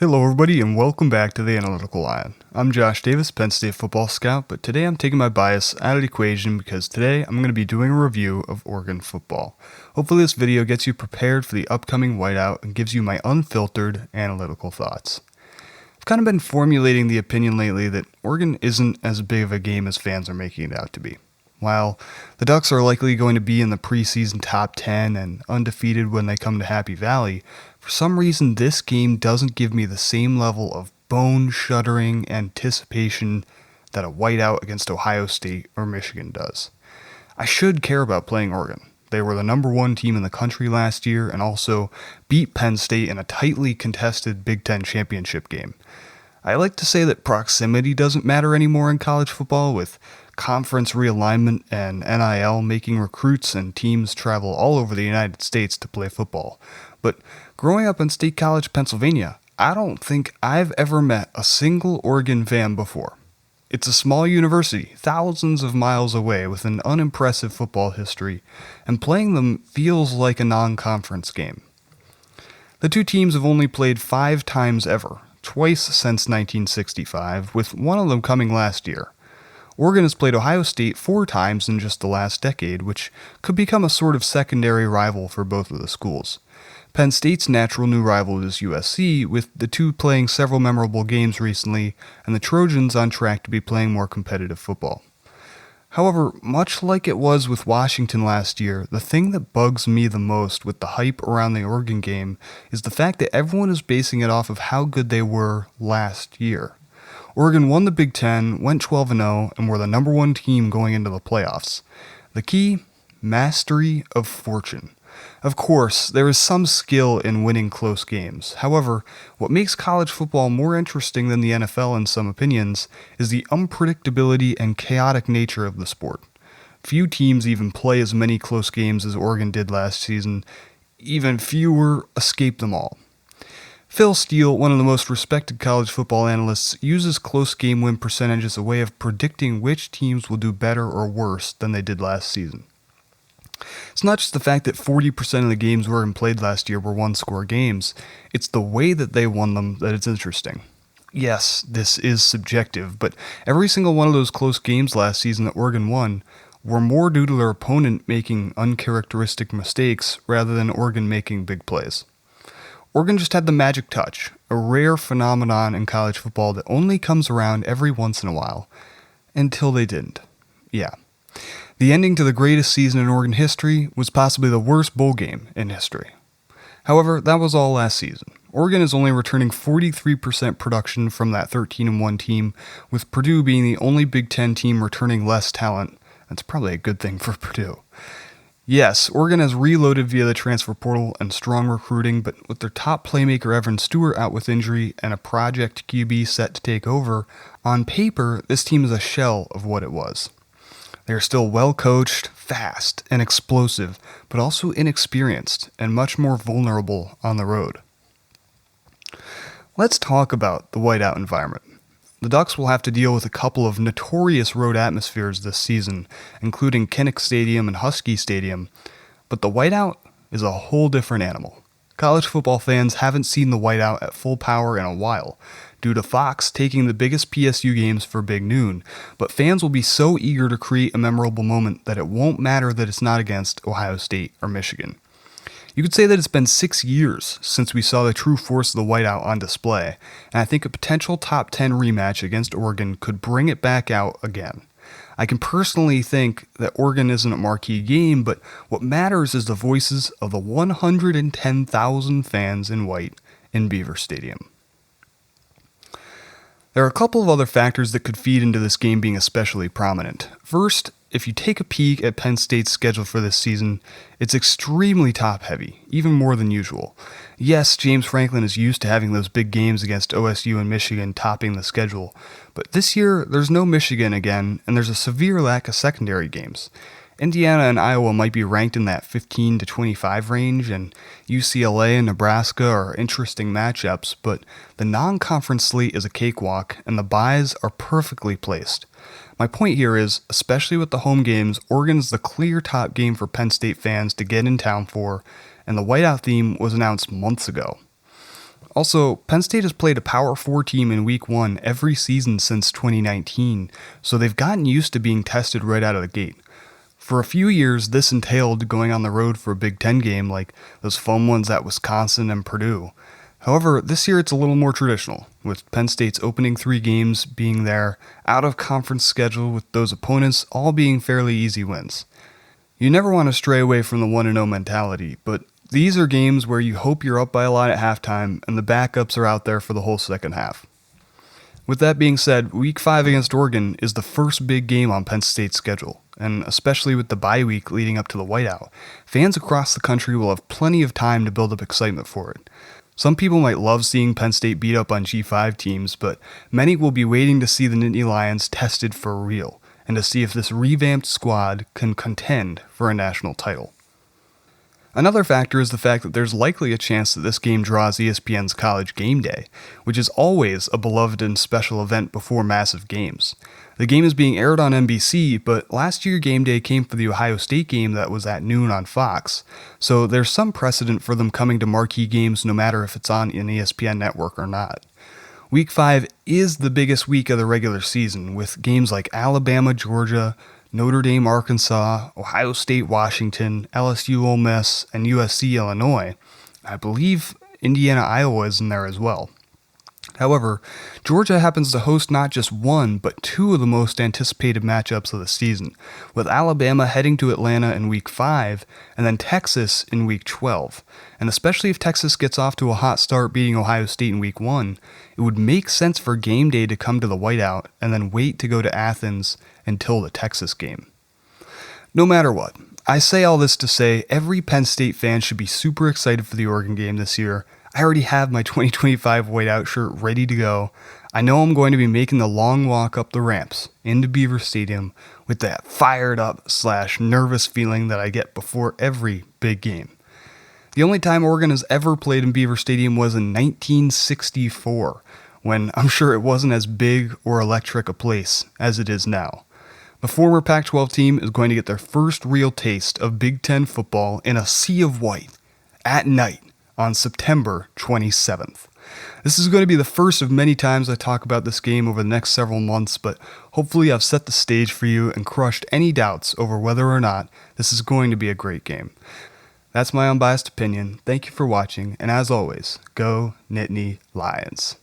Hello everybody and welcome back to the Analytical Lion. I'm Josh Davis, Penn State football scout, but today I'm taking my bias out of the equation because today I'm going to be doing a review of Oregon football. Hopefully this video gets you prepared for the upcoming whiteout and gives you my unfiltered analytical thoughts. I've kind of been formulating the opinion lately that Oregon isn't as big of a game as fans are making it out to be. While the Ducks are likely going to be in the preseason top 10 and undefeated when they come to Happy Valley, for some reason this game doesn't give me the same level of bone-shuddering anticipation that a whiteout against Ohio State or Michigan does. I should care about playing Oregon. They were the number one team in the country last year and also beat Penn State in a tightly contested Big Ten championship game. I like to say that proximity doesn't matter anymore in college football, with conference realignment and NIL making recruits and teams travel all over the United States to play football. But growing up in State College, Pennsylvania, I don't think I've ever met a single Oregon fan before. It's a small university, thousands of miles away, with an unimpressive football history, and playing them feels like a non-conference game. The two teams have only played 5 times ever, twice since 1965, with one of them coming last year. Oregon has played Ohio State 4 times in just the last decade, which could become a sort of secondary rival for both of the schools. Penn State's natural new rival is USC, with the two playing several memorable games recently, and the Trojans on track to be playing more competitive football. However, much like it was with Washington last year, the thing that bugs me the most with the hype around the Oregon game is the fact that everyone is basing it off of how good they were last year. Oregon won the Big Ten, went 12-0, and were the number one team going into the playoffs. The key? Mastery of fortune. Of course, there is some skill in winning close games. However, what makes college football more interesting than the NFL in some opinions is the unpredictability and chaotic nature of the sport. Few teams even play as many close games as Oregon did last season. Even fewer escape them all. Phil Steele, one of the most respected college football analysts, uses close game win percentage as a way of predicting which teams will do better or worse than they did last season. It's not just the fact that 40% of the games Oregon played last year were one-score games, it's the way that they won them that it's interesting. Yes, this is subjective, but every single one of those close games last season that Oregon won were more due to their opponent making uncharacteristic mistakes rather than Oregon making big plays. Oregon just had the magic touch, a rare phenomenon in college football that only comes around every once in a while, until they didn't. Yeah. The ending to the greatest season in Oregon history was possibly the worst bowl game in history. However, that was all last season. Oregon is only returning 43% production from that 13-1 team, with Purdue being the only Big Ten team returning less talent. That's probably a good thing for Purdue. Yes, Oregon has reloaded via the transfer portal and strong recruiting, but with their top playmaker Evan Stewart out with injury and a project QB set to take over, on paper, this team is a shell of what it was. They are still well coached, fast, and explosive, but also inexperienced and much more vulnerable on the road. Let's talk about the whiteout environment. The Ducks will have to deal with a couple of notorious road atmospheres this season, including Kinnick Stadium and Husky Stadium, but the whiteout is a whole different animal. College football fans haven't seen the whiteout at full power in a while, due to Fox taking the biggest PSU games for Big Noon, but fans will be so eager to create a memorable moment that it won't matter that it's not against Ohio State or Michigan. You could say that it's been 6 years since we saw the true force of the whiteout on display, and I think a potential top 10 rematch against Oregon could bring it back out again. I can personally think that Oregon isn't a marquee game, but what matters is the voices of the 110,000 fans in white in Beaver Stadium. There are a couple of other factors that could feed into this game being especially prominent. First, if you take a peek at Penn State's schedule for this season, it's extremely top-heavy, even more than usual. Yes, James Franklin is used to having those big games against OSU and Michigan topping the schedule, but this year there's no Michigan again, and there's a severe lack of secondary games. Indiana and Iowa might be ranked in that 15 to 25 range, and UCLA and Nebraska are interesting matchups, but the non-conference slate is a cakewalk, and the byes are perfectly placed. My point here is, especially with the home games, Oregon's the clear top game for Penn State fans to get in town for, and the whiteout theme was announced months ago. Also, Penn State has played a Power 4 team in Week 1 every season since 2019, so they've gotten used to being tested right out of the gate. For a few years, this entailed going on the road for a Big Ten game like those fun ones at Wisconsin and Purdue. However, this year it's a little more traditional, with Penn State's opening 3 games being their out-of-conference schedule with those opponents all being fairly easy wins. You never want to stray away from the 1-0 mentality, but these are games where you hope you're up by a lot at halftime and the backups are out there for the whole second half. With that being said, Week 5 against Oregon is the first big game on Penn State's schedule, and especially with the bye week leading up to the whiteout, fans across the country will have plenty of time to build up excitement for it. Some people might love seeing Penn State beat up on G5 teams, but many will be waiting to see the Nittany Lions tested for real, and to see if this revamped squad can contend for a national title. Another factor is the fact that there's likely a chance that this game draws ESPN's College Game Day, which is always a beloved and special event before massive games. The game is being aired on NBC, but last year Game Day came for the Ohio State game that was at noon on Fox, so there's some precedent for them coming to marquee games no matter if it's on an ESPN network or not. Week 5 is the biggest week of the regular season, with games like Alabama, Georgia, Notre Dame, Arkansas, Ohio State, Washington, LSU, Ole Miss, and USC, Illinois. I believe Indiana, Iowa is in there as well. However, Georgia happens to host not just one, but 2 of the most anticipated matchups of the season, with Alabama heading to Atlanta in Week 5, and then Texas in Week 12. And especially if Texas gets off to a hot start beating Ohio State in Week 1, it would make sense for Game Day to come to the Whiteout and then wait to go to Athens until the Texas game. No matter what, I say all this to say every Penn State fan should be super excited for the Oregon game this year. I already have my 2025 Whiteout shirt ready to go. I know I'm going to be making the long walk up the ramps into Beaver Stadium with that fired up / nervous feeling that I get before every big game. The only time Oregon has ever played in Beaver Stadium was in 1964, when I'm sure it wasn't as big or electric a place as it is now. The former Pac-12 team is going to get their first real taste of Big Ten football in a sea of white at night on September 27th. This is going to be the first of many times I talk about this game over the next several months, but hopefully I've set the stage for you and crushed any doubts over whether or not this is going to be a great game. That's my unbiased opinion. Thank you for watching, and as always, go Nittany Lions.